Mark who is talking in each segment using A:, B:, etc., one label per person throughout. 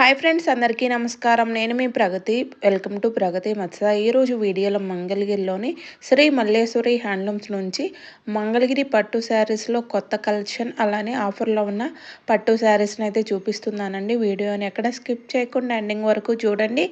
A: Hi friends, అందరికీ నమస్కారం. నేను మీ ప్రగతి. వెల్కమ్ టు ప్రగతి మత్స. ఈరోజు వీడియోలో మంగళగిరిలోని శ్రీ మల్లేశ్వరి హ్యాండ్లూమ్స్ నుంచి మంగళగిరి పట్టు శారీస్లో కొత్త కలెక్షన్, అలానే ఆఫర్లో ఉన్న పట్టు శారీస్ని అయితే చూపిస్తున్నానండి. వీడియోని ఎక్కడ స్కిప్ చేయకుండా ఎండింగ్ వరకు చూడండి.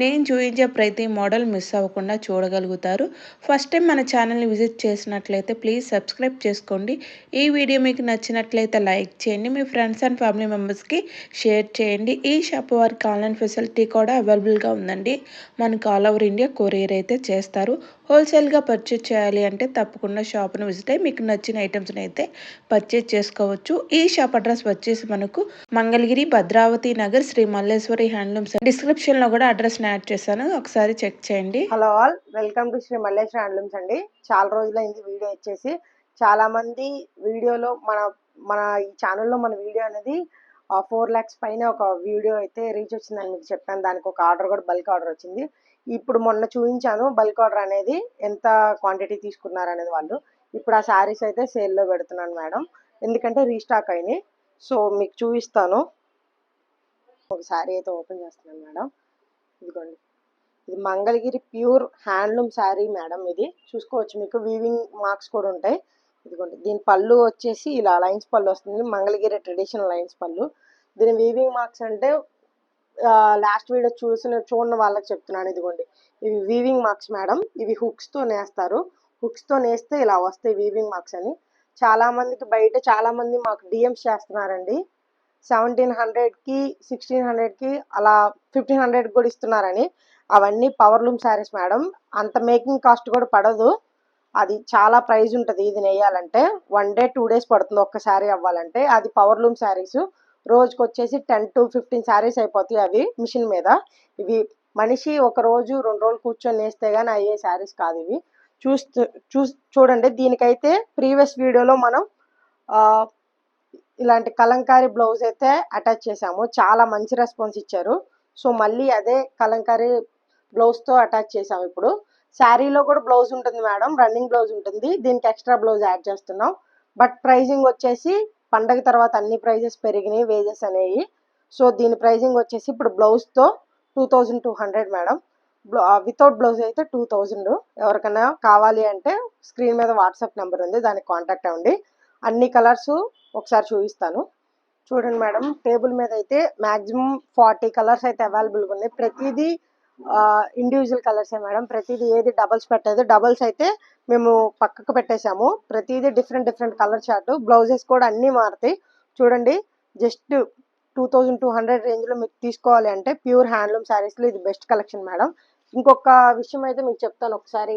A: నేను చూపించే ప్రతి మోడల్ మిస్ అవ్వకుండా చూడగలుగుతారు. ఫస్ట్ టైం మన ఛానల్ని విజిట్ చేసినట్లయితే ప్లీజ్ సబ్స్క్రైబ్ చేసుకోండి. ఈ వీడియో మీకు నచ్చినట్లయితే లైక్ చేయండి, మీ ఫ్రెండ్స్ అండ్ ఫ్యామిలీ మెంబర్స్కి షేర్ చేయండి. ఈ షాప్ వారికి ఆన్లైన్ ఫెసిలిటీ కూడా అవైలబుల్గా ఉందండి. మనకు ఆల్ ఓవర్ ఇండియా కొరియర్ అయితే చేస్తారు. హోల్సేల్గా పర్చేజ్ చేయాలి అంటే తప్పకుండా షాప్ను విజిట్ అయ్యి మీకు నచ్చిన ఐటమ్స్ని అయితే పర్చేజ్ చేసుకోవచ్చు. ఈ షాప్ అడ్రస్ వచ్చేసి మనకు మంగళగిరి, భద్రావతి నగర్, శ్రీ మల్లేశ్వరి హ్యాండ్లూమ్స్. డిస్క్రిప్షన్లో కూడా అడ్రస్ని యాడ్ చేశాను, ఒకసారి చెక్ చేయండి.
B: Hello all, welcome to Shri Malleshwari handlooms అండి. చాలా రోజులైంది వీడియో వచ్చేసి. చాలా మంది వీడియోలో మన ఈ ఛానల్లో మన వీడియో అనేది 4 lakhs పైన ఒక వీడియో అయితే రీచ్ వచ్చిందని మీకు చెప్పాను. దానికి ఒక ఆర్డర్ కూడా బల్క్ ఆర్డర్ వచ్చింది. ఇప్పుడు మొన్న చూపించాను బల్క్ ఆర్డర్ అనేది ఎంత క్వాంటిటీ తీసుకున్నారు అనేది వాళ్ళు. ఇప్పుడు ఆ శారీస్ అయితే సేల్లో పెడుతున్నాను మేడం, ఎందుకంటే రీస్టాక్ అయినాయి. సో మీకు చూపిస్తాను. ఒక శారీ అయితే ఓపెన్ చేస్తున్నాను మేడం. ఇదిగోండి, ఇది Mangalagiri pure handloom sari madam. ఇది చూసుకోవచ్చు, మీకు వీవింగ్ మార్క్స్ కూడా ఉంటాయి. ఇదిగోండి, దీని పళ్ళు వచ్చేసి ఇలా లైన్స్ పళ్ళు వస్తుంది. మంగళగిరి ట్రెడిషనల్ లైన్స్ పళ్ళు. దీని వీవింగ్ మార్క్స్ అంటే లాస్ట్ వీడియో చూడని వాళ్ళకి చెప్తున్నాను. ఇదిగోండి, ఇవి వీవింగ్ మార్క్స్ మేడం. ఇవి హుక్స్తో నేస్తారు. హుక్స్తో నేస్తే ఇలా వస్తాయి వీవింగ్ మార్క్స్ అని. చాలా మందికి బయట చాలా మంది మాకు డిఎమ్స్ చేస్తున్నారండి. 1700కి 1600కి అలా 1500 కూడా ఇస్తున్నారని. అవన్నీ పవర్లూమ్ శారీస్ మేడం. అంత మేకింగ్ కాస్ట్ కూడా పడదు. అది చాలా ప్రైజ్ ఉంటుంది. ఇది నేయాలంటే 1 day 2 days పడుతుంది ఒక్క శారీ అవ్వాలంటే. అది పవర్లూమ్ శారీస్. రోజుకి వచ్చేసి 10 to 15 శారీస్ అయిపోతాయి అవి మిషన్ మీద. ఇవి మనిషి ఒక రోజు 2 రోజులు కూర్చొని నేస్తే కానీ అయ్యే శారీస్ కాదు ఇవి. చూడండి, దీనికైతే ప్రీవియస్ వీడియోలో మనం ఇలాంటి కలంకారీ బ్లౌజ్ అయితే అటాచ్ చేసాము. చాలా మంచి రెస్పాన్స్ ఇచ్చారు. సో మళ్ళీ అదే కలంకారీ బ్లౌజ్తో అటాచ్ చేసాము. ఇప్పుడు శారీలో కూడా బ్లౌజ్ ఉంటుంది మేడం, రన్నింగ్ బ్లౌజ్ ఉంటుంది. దీనికి ఎక్స్ట్రా బ్లౌజ్ యాడ్ చేస్తున్నాం. బట్ ప్రైజింగ్ వచ్చేసి పండగ తర్వాత అన్ని ప్రైజెస్ పెరిగినాయి, వేజెస్ అనేవి. సో దీని ప్రైజింగ్ వచ్చేసి ఇప్పుడు బ్లౌజ్తో 2200 మేడం. వితౌట్ బ్లౌజ్ అయితే 2000. ఎవరికైనా కావాలి అంటే స్క్రీన్ మీద వాట్సాప్ నెంబర్ ఉంది, దానికి కాంటాక్ట్ అవ్వండి. అన్ని కలర్స్ ఒకసారి చూపిస్తాను. చూడండి మేడం, టేబుల్ మీద అయితే మ్యాక్సిమం 40 కలర్స్ అయితే అవైలబుల్గా ఉన్నాయి. ప్రతిదీ ఇండివిజువల్ కలర్సే మేడం. ప్రతిదీ ఏది డబల్స్ పెట్టలేదు. డబల్స్ అయితే మేము పక్కకు పెట్టేశాము. ప్రతిదీ డిఫరెంట్ కలర్ చార్ట్. బ్లౌజెస్ కూడా అన్నీ మారుతాయి. చూడండి, జస్ట్ 2200 రేంజ్లో మీకు తీసుకోవాలి అంటే ప్యూర్ హ్యాండ్లూమ్ శారీస్లో ఇది బెస్ట్ కలెక్షన్ మేడం. ఇంకొక విషయం అయితే మీకు చెప్తాను. ఒకసారి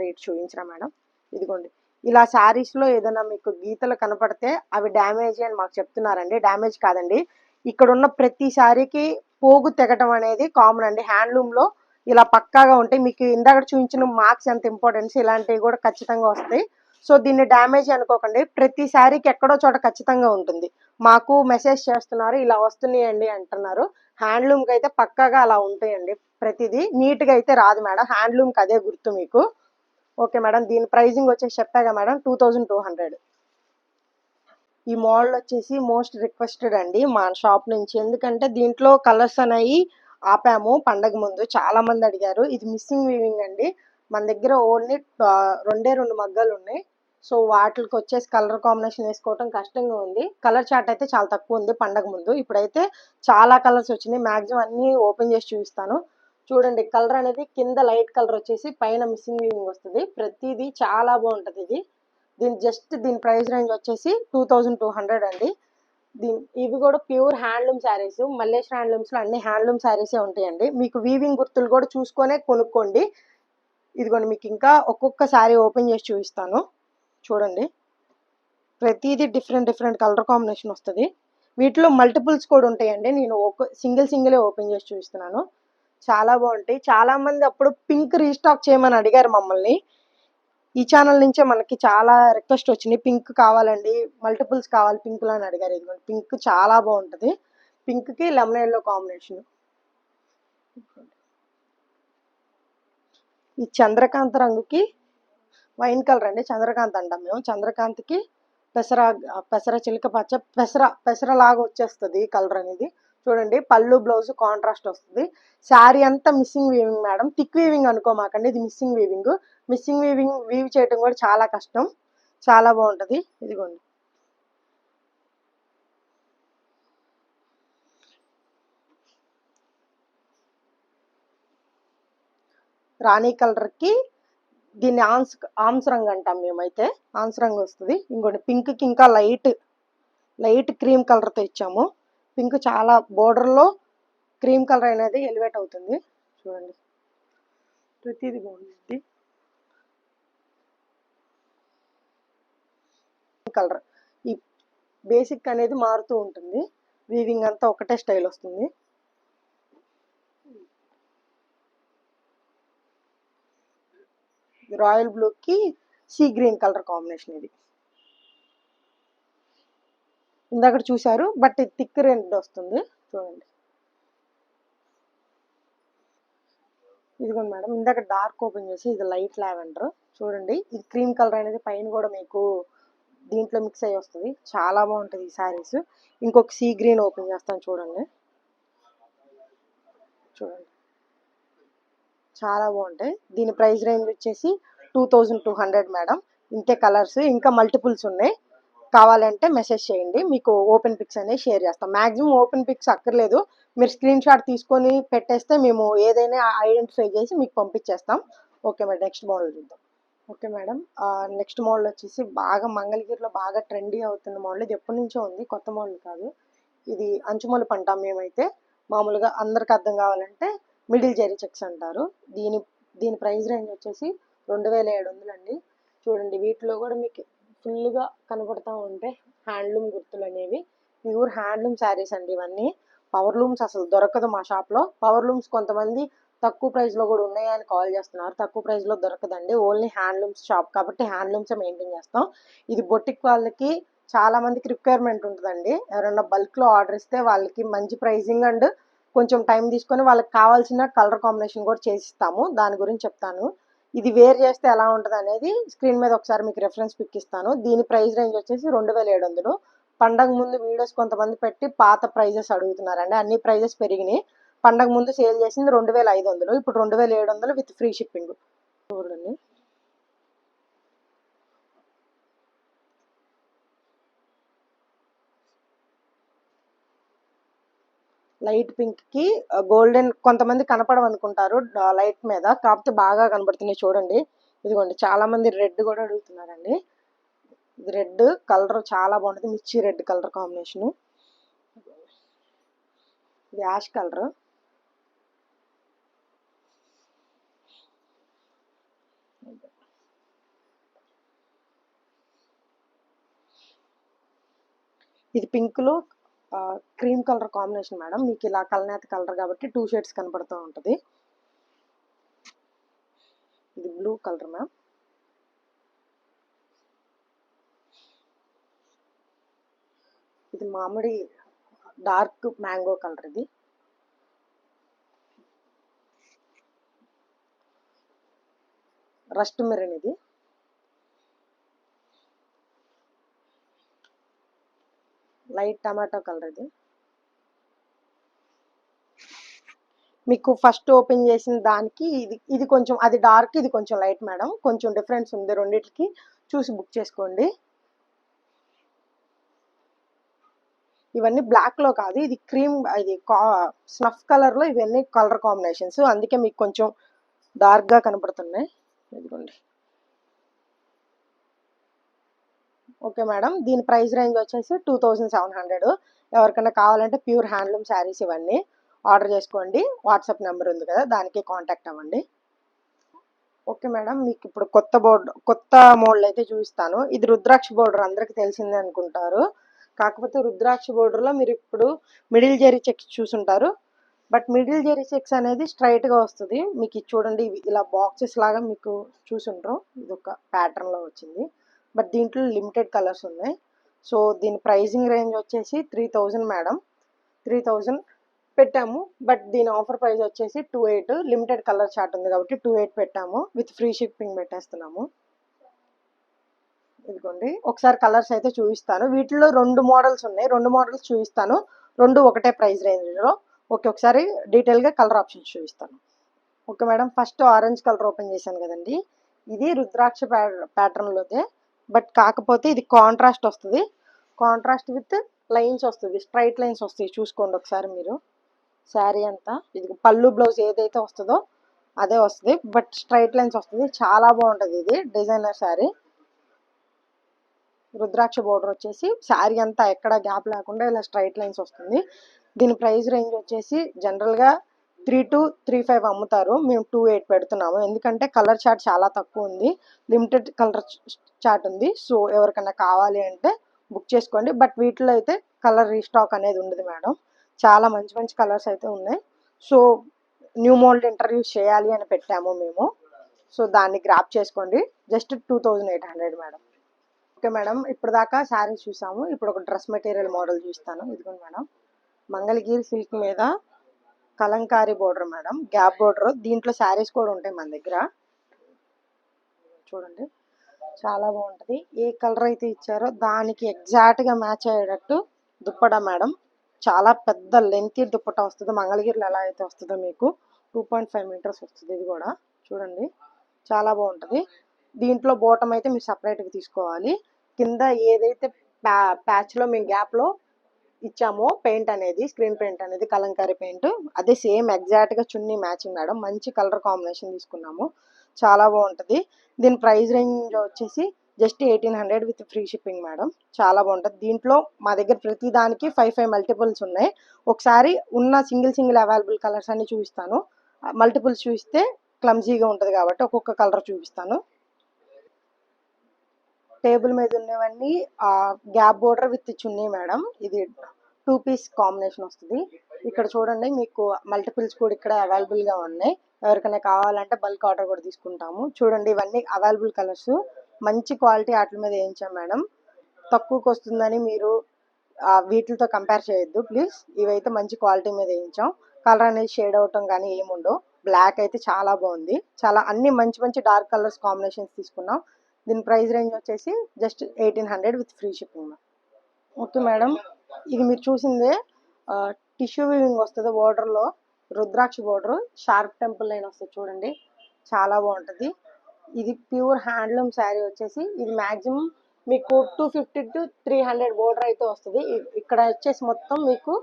B: ఇటు చూపించరా మేడం. ఇదిగోండి, ఇలా శారీస్లో ఏదైనా మీకు గీతలు కనపడితే అవి డ్యామేజ్ అని మాకు చెప్తున్నారండి. డ్యామేజ్ కాదండి, ఇక్కడ ఉన్న ప్రతి శారీకి పోగు తెగటం అనేది కామన్ అండి. హ్యాండ్లూమ్లో ఇలా పక్కాగా ఉంటాయి. మీకు ఇందాక చూపించిన మార్క్స్ ఎంత ఇంపార్టెన్స్, ఇలాంటివి కూడా ఖచ్చితంగా వస్తాయి. సో దీన్ని డ్యామేజ్ అనుకోకండి. ప్రతి శారీకి ఎక్కడో చోట ఖచ్చితంగా ఉంటుంది. మాకు మెసేజ్ చేస్తున్నారు ఇలా వస్తున్నాయండి అంటున్నారు. హ్యాండ్లూమ్కి అయితే పక్కాగా అలా ఉంటాయండి. ప్రతిదీ నీట్గా అయితే రాదు మేడం. హ్యాండ్లూమ్కి అదే గుర్తు మీకు. ఓకే మేడం, దీని ప్రైజింగ్ వచ్చేసి చెప్పాగా మేడం 2200. ఈ మోడల్ వచ్చేసి మోస్ట్ రిక్వెస్టెడ్ అండి మా షాప్ నుంచి. ఎందుకంటే దీంట్లో కలర్స్ అనేవి ఆపాము పండగ ముందు. చాలా మంది అడిగారు. ఇది మిస్సింగ్ వీవింగ్ అండి. మన దగ్గర ఓన్లీ 2 మగ్గాలు ఉన్నాయి. సో వాటికి వచ్చేసి కలర్ కాంబినేషన్ వేసుకోవటం కష్టంగా ఉంది. కలర్ చార్ట్ అయితే చాలా తక్కువ ఉంది పండగ ముందు. ఇప్పుడైతే చాలా కలర్స్ వచ్చినాయి. మ్యాక్సిమం అన్నీ ఓపెన్ చేసి చూపిస్తాను. చూడండి, కలర్ అనేది కింద లైట్ కలర్ వచ్చేసి పైన మిస్సింగ్ వీవింగ్ వస్తుంది. ప్రతిదీ చాలా బాగుంటుంది ఇది. దీని ప్రైస్ రేంజ్ వచ్చేసి 2200 అండి. ఇవి కూడా ప్యూర్ హ్యాండ్లూమ్ శారీస్. మల్లేశ్వరి హ్యాండ్లూమ్స్లో అన్ని హ్యాండ్లూమ్ శారీసే ఉంటాయండి. మీకు వీవింగ్ గుర్తులు కూడా చూసుకొనే కొనుక్కోండి. ఇదిగోండి, మీకు ఇంకా ఒక్కొక్క శారీ ఓపెన్ చేసి చూపిస్తాను. చూడండి, ప్రతిదీ డిఫరెంట్ కలర్ కాంబినేషన్ వస్తుంది. వీటిలో మల్టిపుల్స్ కూడా ఉంటాయండి. నేను సింగిలే ఓపెన్ చేసి చూపిస్తున్నాను. చాలా బాగుంటాయి. చాలా మంది అప్పుడు పింక్ రీస్టాక్ చేయమని అడిగారు మమ్మల్ని. ఈ ఛానల్ నుంచే మనకి చాలా రిక్వెస్ట్ వచ్చినాయి, పింక్ కావాలండి, మల్టిపుల్స్ కావాలి పింక్లో అని అడిగారు. ఇదిగోండి, పింక్ చాలా బాగుంటుంది. పింక్కి లెమన్ ఎల్లో కాంబినేషన్. ఈ చంద్రకాంత రంగుకి వైన్ కలర్ అండి. చంద్రకాంత్ అంటాం మేము. చంద్రకాంత్కి పెసర చిలక పచ్చ పెసరలాగా వచ్చేస్తుంది కలర్ అనేది. చూడండి పళ్ళు బ్లౌజ్ కాంట్రాస్ట్ వస్తుంది. శారీ అంతా missing weaving madam, thick weaving అనుకోమాకండి, ఇది missing weaving. Missing weaving weave చేయడం కూడా చాలా కష్టం, చాలా బాగుంటది. ఇదిగోండి రాణి కలర్ కి దీన్ని ఆమ్స్ రంగు అంటాం మేమైతే, ఆమ్స్ రంగు వస్తుంది. ఇంకోటి పింక్ కి ఇంకా లైట్ క్రీమ్ కలర్ తో ఇచ్చాము. పింక్ చాలా బోర్డర్ లో క్రీమ్ కలర్ అనేది ఎలివేట్ అవుతుంది. చూడండి ప్రతిది బాగుంది. కలర్ ఈ బేసిక్ అనేది మారుతూ ఉంటుంది, వీవింగ్ అంతా ఒకటే స్టైల్ వస్తుంది. రాయల్ బ్లూ కి సీ గ్రీన్ కలర్ కాంబినేషన్. ఇది ఇందాక చూసారు, బట్ ఇది థిక్ రెడ్ వస్తుంది. చూడండి ఇదిగోండి మేడం, ఇందాక డార్క్ ఓపెన్ చేసి ఇది లైట్ లావెండర్. చూడండి ఇది క్రీమ్ కలర్ అనేది పైన కూడా మీకు దీంట్లో మిక్స్ అయ్యి వస్తుంది, చాలా బాగుంటుంది ఈ శారీస్. ఇంకొక సీ గ్రీన్ ఓపెన్ చేస్తాను చూడండి. చూడండి చాలా బాగుంటాయి. దీని ప్రైస్ రేంజ్ వచ్చేసి 2200 మేడం. ఇంతే కలర్స్, ఇంకా మల్టిపుల్స్ ఉన్నాయి. కావాలంటే మెసేజ్ చేయండి, మీకు ఓపెన్ పిక్స్ అనేవి షేర్ చేస్తాం. మ్యాక్సిమం ఓపెన్ పిక్స్ అక్కర్లేదు, మీరు స్క్రీన్ షాట్ తీసుకొని పెట్టేస్తే మేము ఏదైనా ఐడెంటిఫై చేసి మీకు పంపించేస్తాం. ఓకే మేడం, నెక్స్ట్ మోడల్ చూద్దాం. ఓకే మేడం, నెక్స్ట్ మోడల్ వచ్చేసి బాగా మంగళగిరిలో బాగా ట్రెండీ అవుతున్న మోడల్. ఇది ఎప్పటి నుంచో ఉంది, కొత్త మోడల్ కాదు. ఇది అంచుమలుపు అంటాం మేమైతే, మామూలుగా అందరికి అర్థం కావాలంటే మిడిల్ జెరీ చెక్స్ అంటారు. దీని ప్రైస్ రేంజ్ వచ్చేసి 2700 అండి. చూడండి వీటిలో కూడా మీకు ఫుల్గా కనపడతా ఉంటే హ్యాండ్లూమ్ గుర్తులు అనేవి, ప్యూర్ హ్యాండ్లూమ్ శారీస్ అండి ఇవన్నీ. పవర్ లూమ్స్ అసలు దొరకదు మా షాప్లో. పవర్ లూమ్స్ కొంతమంది తక్కువ ప్రైస్లో కూడా ఉన్నాయని కాల్ చేస్తున్నారు, తక్కువ ప్రైస్లో దొరకదండి. ఓన్లీ హ్యాండ్లూమ్స్ షాప్ కాబట్టి హ్యాండ్లూమ్సే మెయింటైన్ చేస్తాం. ఇది బొటిక్ వాళ్ళకి చాలా మందికి రిక్వైర్మెంట్ ఉంటుందండి. ఎవరైనా బల్క్లో ఆర్డర్ ఇస్తే వాళ్ళకి మంచి ప్రైజింగ్ అండ్ కొంచెం టైం తీసుకొని వాళ్ళకి కావాల్సిన కలర్ కాంబినేషన్ కూడా చేసిస్తాము. దాని గురించి చెప్తాను. ఇది వేర్ చేస్తే ఎలా ఉంటుంది అనేది స్క్రీన్ మీద ఒకసారి మీకు రెఫరెన్స్ పిక్ ఇస్తాను. దీని ప్రైస్ రేంజ్ వచ్చేసి 2700. పండగ ముందు వీడియోస్ కొంతమంది పెట్టి పాత ప్రైజెస్ అడుగుతున్నారండి, అన్ని ప్రైజెస్ పెరిగినాయి. పండగ ముందు సేల్ చేసింది 2500, ఇప్పుడు 2700 విత్ ఫ్రీ షిప్పింగ్. చూడండి లైట్ పింక్ కి గోల్డెన్ కొంతమంది కనపడవనుకుంటారు లైట్ మీద, కాకపోతే బాగా కనబడుతున్నాయి. చూడండి ఇదిగోండి, చాలా మంది రెడ్ కూడా అడుగుతున్నారండి. ఇది రెడ్ కలర్ చాలా బాగుంటుంది, మిర్చి రెడ్ కలర్ కాంబినేషన్. ఇది యాష్ కలర్. ఇది పింక్ లో క్రీమ్ కలర్ కాంబినేషన్ మేడం. మీకు ఇలా కలనేత కలర్ కాబట్టి 2 షేడ్స్ కనపడుతూ ఉంటుంది. ఇది బ్లూ కలర్ మ్యామ్. ఇది మామిడి డార్క్ మ్యాంగో కలర్. ఇది రస్ట్ మెరూన్. ఇది లైట్ టమాటో కలర్. ఇది మీకు ఫస్ట్ ఓపెన్ చేసిన దానికి ఇది కొంచెం అది డార్క్, ఇది కొంచెం లైట్ మేడం, కొంచెం డిఫరెన్స్ ఉంది. రెండింటికి చూసి బుక్ చేసుకోండి. ఇవన్నీ బ్లాక్ లో కాదు, ఇది క్రీమ్, ఇది స్నఫ్ కలర్ లో ఇవన్నీ కలర్ కాంబినేషన్స్, అందుకే మీకు కొంచెం డార్క్ గా కనపడుతున్నాయి. ఇదిగోండి. ఓకే మేడం, దీని ప్రైస్ రేంజ్ వచ్చేసి 2700. ఎవరికైనా కావాలంటే ప్యూర్ హ్యాండ్లూమ్ శారీస్ ఇవన్నీ ఆర్డర్ చేసుకోండి. వాట్సాప్ నెంబర్ ఉంది కదా, దానికి కాంటాక్ట్ అవ్వండి. ఓకే మేడం, మీకు ఇప్పుడు కొత్త మోడల్ అయితే చూపిస్తాను. ఇది రుద్రాక్ష బోర్డర్, అందరికి తెలిసిందే అనుకుంటారు. కాకపోతే రుద్రాక్ష బోర్డర్లో మీరు ఇప్పుడు మిడిల్ జెరీ చెక్స్ చూసుంటారు, బట్ మిడిల్ జెరీ చెక్స్ అనేది స్ట్రైట్గా వస్తుంది. మీకు ఇది చూడండి, ఇలా బాక్సెస్ లాగా మీకు చూసుంటారు. ఇది ఒక ప్యాటర్న్లో వచ్చింది, బట్ దీంట్లో లిమిటెడ్ కలర్స్ ఉన్నాయి. సో దీని ప్రైజింగ్ రేంజ్ వచ్చేసి 3000 మేడం. 3000 పెట్టాము, బట్ దీని ఆఫర్ ప్రైస్ వచ్చేసి 2800. లిమిటెడ్ కలర్ చార్ట్ ఉంది కాబట్టి 2800 పెట్టాము, విత్ ఫ్రీ షిప్పింగ్ పెట్టేస్తున్నాము. ఇదిగోండి, ఒకసారి కలర్స్ అయితే చూపిస్తాను. వీటిలో 2 మోడల్స్ ఉన్నాయి, 2 మోడల్స్ చూపిస్తాను. రెండు ఒకటే ప్రైస్ రేంజ్లో. ఓకే, ఒకసారి డీటెయిల్గా కలర్ ఆప్షన్స్ చూపిస్తాను. Okay madam, first orange colour open చేశాను కదండి, ఇది రుద్రాక్ష ప్యాటర్న్లోదే, బట్ కాకపోతే ఇది కాంట్రాస్ట్ వస్తుంది. కాంట్రాస్ట్ విత్ లైన్స్ వస్తుంది, స్ట్రైట్ లైన్స్ వస్తాయి. చూసుకోండి ఒకసారి మీరు. శారీ అంతా ఇది పళ్ళు బ్లౌజ్ ఏదైతే వస్తుందో అదే వస్తుంది, బట్ స్ట్రైట్ లైన్స్ వస్తుంది. చాలా బాగుంటుంది ఇది డిజైనర్ శారీ. రుద్రాక్ష బోర్డర్ వచ్చేసి శారీ అంతా ఎక్కడ గ్యాప్ లేకుండా ఇలా స్ట్రైట్ లైన్స్ వస్తుంది. దీని ప్రైస్ రేంజ్ వచ్చేసి జనరల్గా 3 to 3.5 అమ్ముతారు, మేము 2.8 పెడుతున్నాము. ఎందుకంటే కలర్ చార్ట్ చాలా తక్కువ ఉంది, లిమిటెడ్ కలర్ చార్ట్ ఉంది. సో ఎవరికైనా కావాలి అంటే బుక్ చేసుకోండి. బట్ వీటిలో అయితే కలర్ రీస్టాక్ అనేది ఉండదు మేడం. చాలా మంచి మంచి కలర్స్ అయితే ఉన్నాయి. సో న్యూ మోల్డ్ ఇంట్రడ్యూస్ చేయాలి అని పెట్టాము మేము. సో దాన్ని గ్రాప్ చేసుకోండి. Just 2800 madam. ఓకే మేడం, ఇప్పుడు దాకా శారీస్ చూసాము. ఇప్పుడు ఒక డ్రెస్ మెటీరియల్ మోడల్ చూస్తాను. ఇదిగోండి మేడం, మంగళగిరి సిల్క్ మీద Kalamkari border madam, gap border. దీంట్లో శారీస్ కూడా ఉంటాయి మన దగ్గర. చూడండి, చాలా బాగుంటుంది. ఏ కలర్ అయితే ఇచ్చారో దానికి ఎగ్జాక్ట్గా మ్యాచ్ అయ్యేటట్టు దుప్పటా మేడం. చాలా పెద్ద లెంతీ దుప్పటా వస్తుంది. మంగళగిరిలో ఎలా అయితే వస్తుందో మీకు 2.5 మీటర్స్ వస్తుంది. ఇది కూడా చూడండి, చాలా బాగుంటుంది. దీంట్లో బోటం అయితే మీరు సపరేట్గా తీసుకోవాలి. కింద ఏదైతే ప్యాచ్లో మేము గ్యాప్లో ఇచ్చామో పెయింట్ అనేది, స్క్రీన్ పెయింట్ అనేది కలంకారీ పెయింట్, అదే సేమ్ ఎగ్జాక్ట్గా చున్నీ మ్యాచింగ్ మేడం. మంచి కలర్ కాంబినేషన్ తీసుకున్నాము, చాలా బాగుంటుంది. దీని ప్రైస్ రేంజ్ వచ్చేసి just 1800 with free shipping madam. చాలా బాగుంటుంది. దీంట్లో మా దగ్గర ప్రతి దానికి 5 మల్టిపుల్స్ ఉన్నాయి. ఒకసారి ఉన్న సింగిల్ అవైలబుల్ కలర్స్ అన్ని చూపిస్తాను. మల్టిపుల్స్ చూపిస్తే క్లమ్జీగా ఉంటుంది కాబట్టి ఒక్కొక్క కలర్ చూపిస్తాను. టేబుల్ మీద ఉన్నవన్నీ gap border with chunni madam. ఇది 2 పీస్ కాంబినేషన్ వస్తుంది. ఇక్కడ చూడండి, మీకు మల్టిపుల్స్ కూడా ఇక్కడ అవైలబుల్గా ఉన్నాయి. ఎవరికైనా కావాలంటే బల్క్ ఆర్డర్ కూడా తీసుకుంటాము. చూడండి, ఇవన్నీ అవైలబుల్ కలర్స్, మంచి క్వాలిటీ వాటి మీద వేయించాం మేడం. తక్కువకి వస్తుందని మీరు వీటితో కంపేర్ చేయొద్దు ప్లీజ్. ఇవైతే మంచి క్వాలిటీ మీద వేయించాం. కలర్ అనేది షేడ్ అవటం కానీ ఏముండవు. బ్లాక్ అయితే చాలా బాగుంది. చాలా అన్ని మంచి మంచి డార్క్ కలర్స్ కాంబినేషన్స్ తీసుకున్నాం. దీని ప్రైస్ రేంజ్ వచ్చేసి just 1800 with free shipping. Okay madam, ఇది మీరు చూసిందే టిష్యూ వీవింగ్ వస్తుంది బోర్డర్లో. రుద్రాక్ష బోర్డర్, షార్ప్ టెంపుల్ లైన్ వస్తుంది చూడండి, చాలా బాగుంటుంది. ఇది ప్యూర్ హ్యాండ్లూమ్ శారీ వచ్చేసి ఇది మ్యాక్సిమం మీకు 250 to 300 బోర్డర్ అయితే వస్తుంది. ఇక్కడ వచ్చేసి మొత్తం మీకు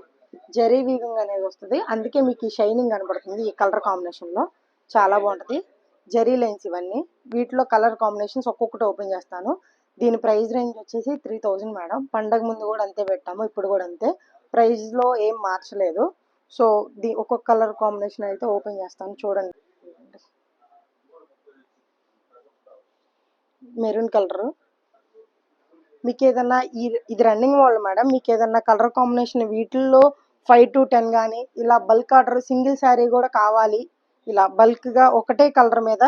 B: జరీ వీవింగ్ అనేది వస్తుంది, అందుకే మీకు ఈ షైనింగ్ కనబడుతుంది. ఈ కలర్ కాంబినేషన్లో చాలా బాగుంటుంది. జరీ లైన్స్ ఇవన్నీ. వీటిలో కలర్ కాంబినేషన్స్ ఒక్కొక్కటి ఓపెన్ చేస్తాను. దీని ప్రైస్ రేంజ్ వచ్చేసి 3000 మేడం. పండగ ముందు కూడా అంతే పెట్టాము, ఇప్పుడు కూడా అంతే. ప్రైస్లో ఏం మార్చలేదు. సో ఒక్కొక్క కలర్ కాంబినేషన్ అయితే ఓపెన్ చేస్తాను. చూడండి, మెరూన్ కలర్. మీకు ఏదన్నా ఇది రన్నింగ్ మోడల్ మేడం. మీకు ఏదన్నా కలర్ కాంబినేషన్ వీటిల్లో 5 to 10 కానీ ఇలా బల్క్ ఆర్డర్ సింగిల్ శారీ కూడా కావాలి, ఇలా బల్క్గా ఒకటే కలర్ మీద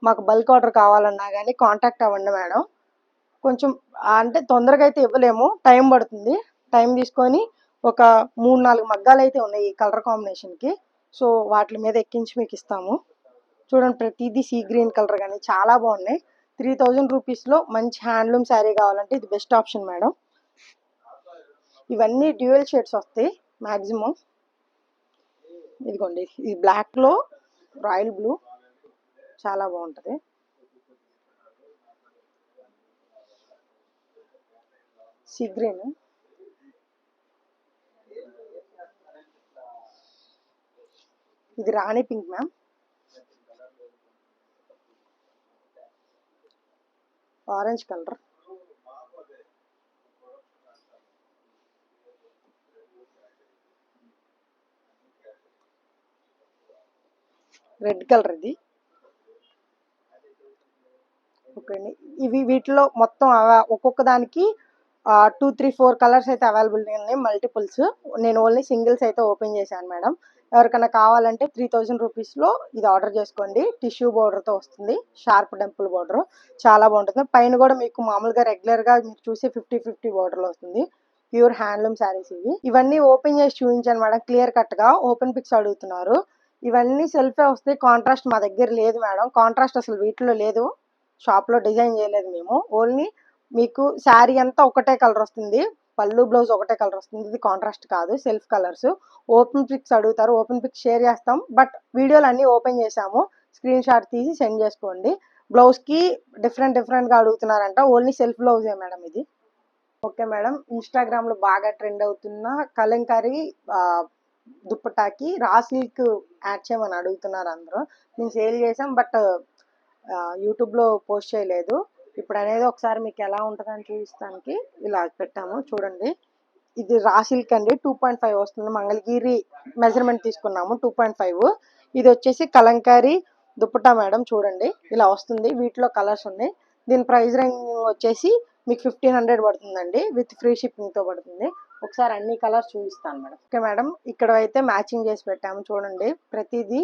B: మాకు బల్క్ ఆర్డర్ కావాలన్నా కానీ కాంటాక్ట్ అవ్వండి మేడం. కొంచెం అంటే తొందరగా అయితే ఇవ్వలేము, టైం పడుతుంది. టైం తీసుకొని ఒక 3-4 మగ్గాలు అయితే ఉన్నాయి ఈ కలర్ కాంబినేషన్కి. సో వాటి మీద ఎక్కించి మీకు ఇస్తాము. చూడండి, ప్రతిదీ సీ గ్రీన్ కలర్ కానీ చాలా బాగున్నాయి. 3000 రూపీస్లో మంచి హ్యాండ్లూమ్ శారీ కావాలంటే ఇది బెస్ట్ ఆప్షన్ మేడం. ఇవన్నీ డ్యూయల్ షేడ్స్ వస్తాయి మ్యాక్సిమం. ఇదిగోండి, ఇది బ్లాక్లో రాయల్ బ్లూ, చాలా బాగుంటుంది. సీ గ్రీన్, ఇది rani pink ma'am. Orange colour, red colour ఇది. ఓకే అండి, ఇవి వీటిలో మొత్తం ఒక్కొక్క దానికి 2, 3, 4 కలర్స్ అయితే అవైలబుల్ ఉన్నాయి, మల్టిపుల్స్. నేను ఓన్లీ సింగిల్స్ అయితే ఓపెన్ చేశాను మేడం. ఎవరికైనా కావాలంటే 3000 రూపీస్లో ఇది ఆర్డర్ చేసుకోండి. టిష్యూ బోర్డర్తో వస్తుంది, షార్ప్ టెంపుల్ బోర్డర్, చాలా బాగుంటుంది. పైన కూడా మీకు మామూలుగా రెగ్యులర్గా మీరు చూసే 50-50 బోర్డర్లో వస్తుంది. ప్యూర్ హ్యాండ్లూమ్ శారీస్ ఇవి. ఇవన్నీ ఓపెన్ చేసి చూపించాను మేడం, క్లియర్ కట్గా. ఓపెన్ పిక్స్ అడుగుతున్నారు. ఇవన్నీ సెల్ఫే వస్తాయి, కాంట్రాస్ట్ మా దగ్గర లేదు మేడం. కాంట్రాస్ట్ అసలు వీటిలో లేదు, షాప్లో డిజైన్ చేయలేదు మేము. ఓన్లీ మీకు శారీ అంతా ఒకటే కలర్ వస్తుంది. పళ్ళు బ్లౌజ్ ఒకటే కలర్ వస్తుంది. ఇది కాంట్రాస్ట్ కాదు, సెల్ఫ్ కలర్స్. ఓపెన్ పిక్స్ అడుగుతారు, ఓపెన్ పిక్స్ షేర్ చేస్తాం. బట్ వీడియోలు అన్నీ ఓపెన్ చేసాము, స్క్రీన్ షాట్ తీసి సెండ్ చేసుకోండి. బ్లౌజ్కి డిఫరెంట్గా అడుగుతున్నారంట. ఓన్లీ సెల్ఫ్ బ్లౌజే మేడం ఇది. ఓకే మేడం, ఇన్స్టాగ్రామ్లో బాగా ట్రెండ్ అవుతున్న కలంకారీ దుప్పటాకి రా సిల్క్ యాడ్ చేయమని అడుగుతున్నారు అందరూ. మేము సేల్ చేసాం, బట్ యూట్యూబ్లో పోస్ట్ చేయలేదు. ఇప్పుడు అనేది ఒకసారి మీకు ఎలా ఉంటుందని చూపిస్తానికి ఇలా పెట్టాము చూడండి. ఇది రా సిల్క్ అండి, 2.5 వస్తుంది. మంగళగిరి మెజర్మెంట్ తీసుకున్నాము, 2.5. ఇది వచ్చేసి కలంకారీ దుప్పటా మేడం, చూడండి ఇలా వస్తుంది. వీటిలో కలర్స్ ఉన్నాయి. దీని ప్రైస్ రేంజ్ వచ్చేసి మీకు 1500 పడుతుందండి, విత్ ఫ్రీ షిప్పింగ్తో పడుతుంది. ఒకసారి అన్ని కలర్స్ చూపిస్తాను మేడం. ఓకే మేడం, ఇక్కడ అయితే మ్యాచింగ్ చేసి పెట్టాము చూడండి. ప్రతిదీ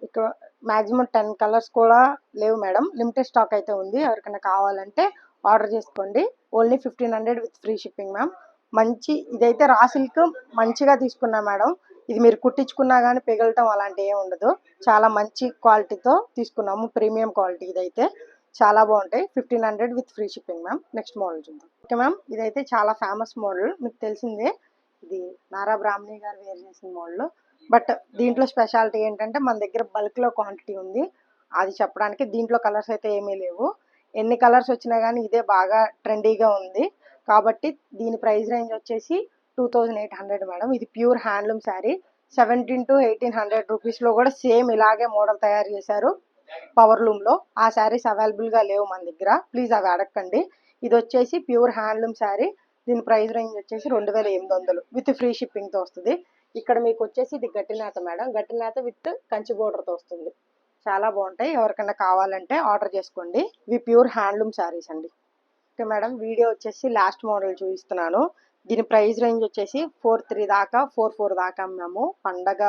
B: ఇక్కడ మ్యాక్సిమం 10 కలర్స్ కూడా లేవు మేడం, లిమిటెడ్ స్టాక్ అయితే ఉంది. ఎవరికైనా కావాలంటే ఆర్డర్ చేసుకోండి. Only 1500 with free shipping ma'am. మంచి ఇదైతే రా సిల్క్ మంచిగా తీసుకున్నా మేడం. ఇది మీరు కుట్టించుకున్నా కానీ పిగలటం అలాంటివి ఏమి ఉండదు. చాలా మంచి క్వాలిటీతో తీసుకున్నాము, ప్రీమియం క్వాలిటీ. ఇదైతే చాలా బాగుంటాయి. 1500 with free shipping ma'am. Next model చూద్దాం. ఓకే మ్యామ్, ఇదైతే చాలా ఫేమస్ మోడల్, మీకు తెలిసిందే. ఇది నారా బ్రాహ్మణి గారు వేర్ చేసిన మోడల్. బట్ దీంట్లో స్పెషాలిటీ ఏంటంటే మన దగ్గర బల్క్లో క్వాంటిటీ ఉంది, అది చెప్పడానికి. దీంట్లో కలర్స్ అయితే ఏమీ లేవు. ఎన్ని కలర్స్ వచ్చినా కానీ ఇదే బాగా ట్రెండీగా ఉంది. కాబట్టి దీని ప్రైస్ రేంజ్ వచ్చేసి 2800 మేడం. ఇది ప్యూర్ హ్యాండ్లూమ్ శారీ. 1700 to 1800 రూపీస్లో కూడా సేమ్ ఇలాగే మోడల్ తయారు చేశారు పవర్ లూమ్లో. ఆ శారీస్ అవైలబుల్గా లేవు మన దగ్గర, ప్లీజ్ అవి అడగండి. ఇది వచ్చేసి ప్యూర్ హ్యాండ్లూమ్ శారీ. దీని ప్రైస్ రేంజ్ వచ్చేసి 2800 విత్ ఫ్రీ షిప్పింగ్తో వస్తుంది. ఇక్కడ మీకు వచ్చేసి ఇది గట్టినేత మేడం, గట్టినేత విత్ కంచి బోర్డర్తో వస్తుంది. చాలా బాగుంటాయి. ఎవరికైనా కావాలంటే ఆర్డర్ చేసుకోండి. ఇవి ప్యూర్ హ్యాండ్లూమ్ శారీస్ అండి. ఓకే మేడం, వీడియో వచ్చేసి లాస్ట్ మోడల్ చూపిస్తున్నాను. దీని ప్రైస్ రేంజ్ వచ్చేసి 43 దాకా 44 దాకా అమ్మాము పండగ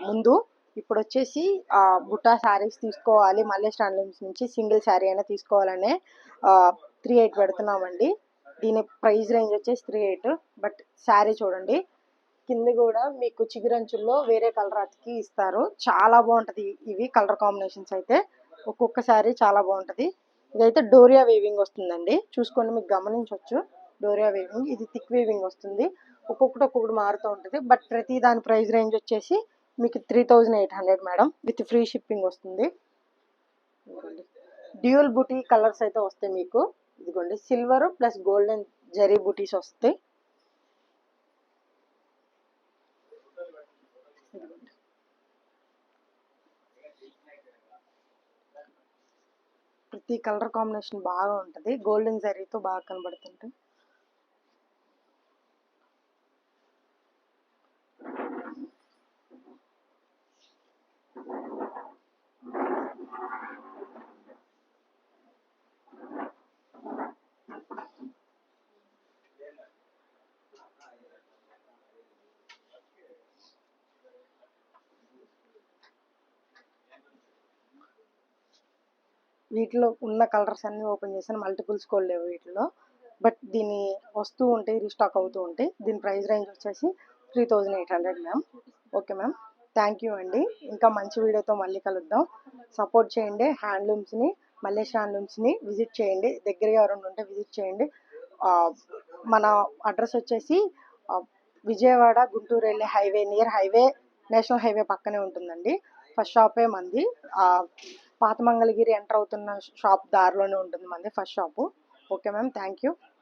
B: ముందు. ఇప్పుడు వచ్చేసి బుట్టా శారీస్ తీసుకోవాలి మల్లేష్ హ్యాండ్లూమ్స్ నుంచి, సింగిల్ శారీ అయినా తీసుకోవాలనే 38 పెడుతున్నామండి. దీని ప్రైస్ రేంజ్ వచ్చేసి 38. బట్ శారీ చూడండి, కింద కూడా మీకు చిగురంచుల్లో వేరే కలర్ అతికి ఇస్తారు. చాలా బాగుంటుంది. ఇవి కలర్ కాంబినేషన్స్ అయితే ఒక్కొక్క శారీ చాలా బాగుంటుంది. ఇదైతే డోరియా వీవింగ్ వస్తుందండి, చూసుకోండి, మీకు గమనించవచ్చు. డోరియా వీవింగ్, ఇది థిక్ వీవింగ్ వస్తుంది. ఒక్కొక్కటి మారుతూ ఉంటుంది. బట్ ప్రతి దాని ప్రైస్ రేంజ్ వచ్చేసి మీకు 3800 మేడం, విత్ ఫ్రీ షిప్పింగ్ వస్తుంది. డ్యూయల్ బుటీ కలర్స్ అయితే వస్తాయి మీకు. ఇదిగోండి, సిల్వర్ ప్లస్ గోల్డెన్ జరీ బుటీస్ వస్తాయి. ప్రతి కలర్ కాంబినేషన్ బాగా ఉంటుంది, గోల్డెన్ జరీతో బాగా కనబడుతుంటాయి. వీటిలో ఉన్న కలర్స్ అన్నీ ఓపెన్ చేశాను, మల్టిపుల్స్ కూడా లేవు వీటిలో. బట్ దీని వస్తూ ఉంటాయి, రీస్టాక్ అవుతూ ఉంటాయి. దీని ప్రైస్ రేంజ్ వచ్చేసి 3800 ma'am. Okay ma'am, thank you అండి. ఇంకా మంచి వీడియోతో మళ్ళీ కలుద్దాం. సపోర్ట్ చేయండి హ్యాండ్లూమ్స్ని, మల్లేష్ హ్యాండ్లూమ్స్ని విజిట్ చేయండి. దగ్గరగా ఎవరైనా ఉంటే విజిట్ చేయండి. మన అడ్రస్ వచ్చేసి విజయవాడ గుంటూరు వెళ్ళే highway, near highway, national highway పక్కనే ఉంటుందండి. ఫస్ట్ షాపే మంది. పాత మంగళగిరి ఎంటర్ అవుతున్న షాప్ దారిలోనే ఉంటుంది మంది first shop. Okay ma'am, thank you.